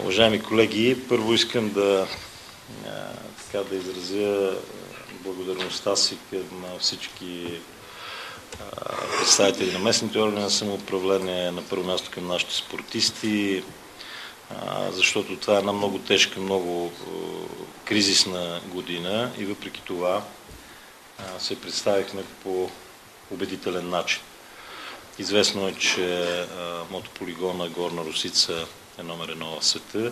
Уважаеми колеги, първо искам да изразя благодарността си към всички представители на местните органи на самоуправление, на първо място към нашите спортисти, защото това е една много тежка, много кризисна година и въпреки това се представихме по убедителен начин. Известно е, че мотополигона Горна Росица е номер 1 в света.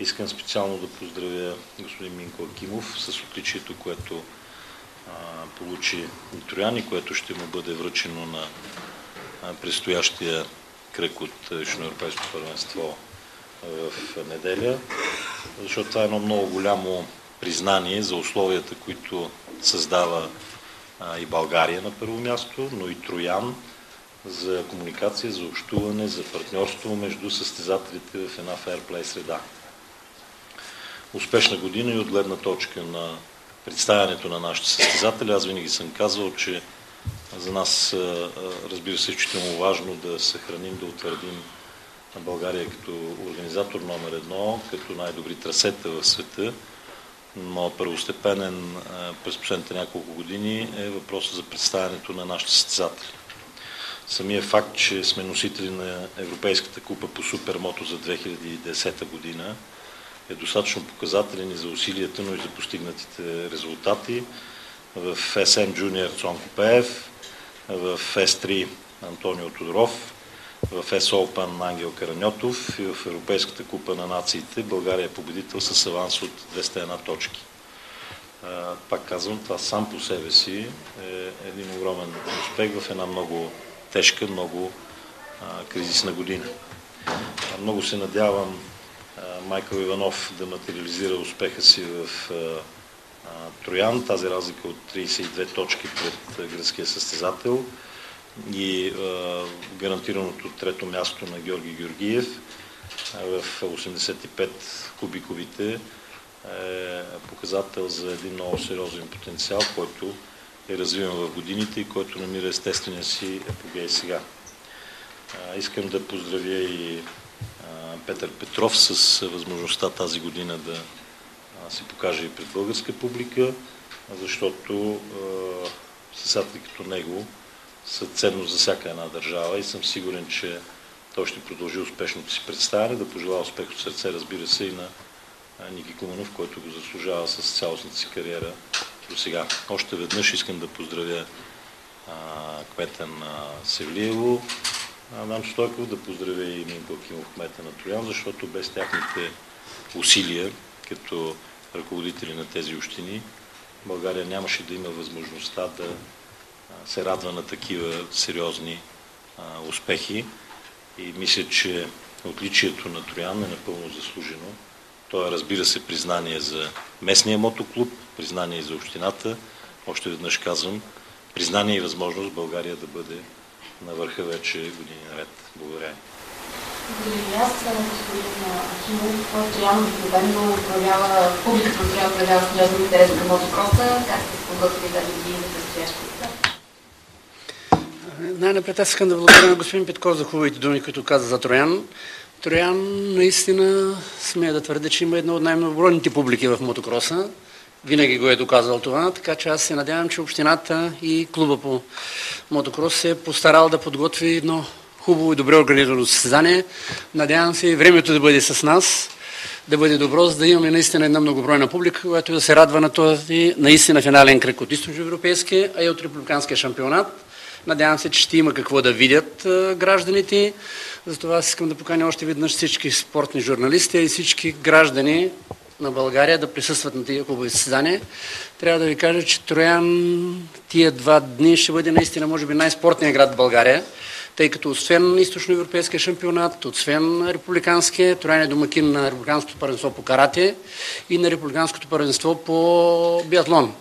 Искам специално да поздравя господин Минко Акимов с отличието, което получи и Троян и което ще му бъде връчено на предстоящия кръг от Южноевропейското първенство в неделя, защото това е едно много голямо признание за условията, които създава и България на първо място, но и Троян за комуникация, за общуване, за партньорство между състезателите в една фейрплей среда. Успешна година и от гледна точка на представянето на нашите състезатели. Аз винаги съм казвал, че за нас, разбира се, изключително важно да съхраним, да утвърдим България като организатор номер 1, като най-добри трасета в света. Но първостепенен през последните няколко години е въпросът за представянето на нашите състезатели. Самия факт, че сме носители на Европейската купа по супермото за 2010 година е достатъчно показателен и за усилията, но и за постигнатите резултати. В SM Junior Цонко Пеев, в S3 Антонио Тодоров, в S Open Ангел Караньотов и в Европейската купа на нациите България е победител с аванс от 201 точки. Пак казвам, това сам по себе си е един огромен успех в една много тежка, много кризисна година. Много се надявам Майкъл Иванов да материализира успеха си в Троян, тази разлика от 32 точки пред гръцкия състезател и гарантираното трето място на Георги Георгиев в 85 кубиковите е показател за един много сериозен потенциал, който е развиван в годините и който намира естествения си епогей сега. Искам да поздравя и Петър Петров с възможността тази година да се покаже и пред българска публика, защото състезатели като него са ценност за всяка една държава и съм сигурен, че той ще продължи успешното си представяне. Да пожелая успех от сърце, разбира се, и на Ники Куманов, който го заслужава с цялостната си кариера до сега. Още веднъж искам да поздравя кмета на Севлиево, Дан Стойков, да поздравя и Минко Акимов, кмета на Троян, защото без тяхните усилия като ръководители на тези общини България нямаше да има възможността да се радва на такива сериозни успехи и мисля, че отличието на Троян е напълно заслужено. То е, разбира се, признание за местния мотоклуб, признание и за общината. Още веднъж казвам, признание и възможност България да бъде на върха вече години наред. Благодаря. Благодаря. Аз господин Акимов, Троян обикновено проявява, публиката проявява сериозен интерес към мотокроса. Как сте се подготвили тази година за предстоящите? Най-напред аз искам да благодаря на господин Петков за хубавите думи, които каза за Троян. Троян наистина смея да твърдя, че има една от най-многобройните публики в мотокроса. Винаги го е доказал това, така че аз се надявам, че общината и клуба по мотокрос се е постарал да подготви едно хубаво и добре организирано състезание. Надявам се и времето да бъде с нас, да бъде добро, за да имаме наистина една многобройна публика, която да се радва на този наистина финален кръг от източноевропейския, а и от републиканския шампионат. Надявам се, че ще има какво да видят гражданите. Затова аз искам да поканя още веднъж всички спортни журналисти и всички граждани на България да присъстват на тия хубави състезания. Трябва да ви кажа, че Троян тия 2 дни ще бъде наистина, може би, най-спортният град в България, тъй като освен източноевропейския шампионат, освен републиканския, Троян е домакин на републиканското първенство по карате и на републиканското първенство по биатлон.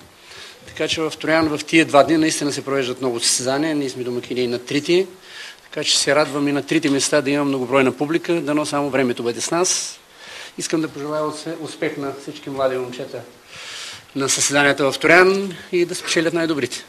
Така че в Троян в тия 2 дни наистина се провеждат много състезания. Ние сме домакини и на трите. Така че се радвам и на трите места да има многобройна публика, дано само времето бъде с нас. Искам да пожелая успех на всички млади момчета на състезанията в Троян и да спечелят най-добрите.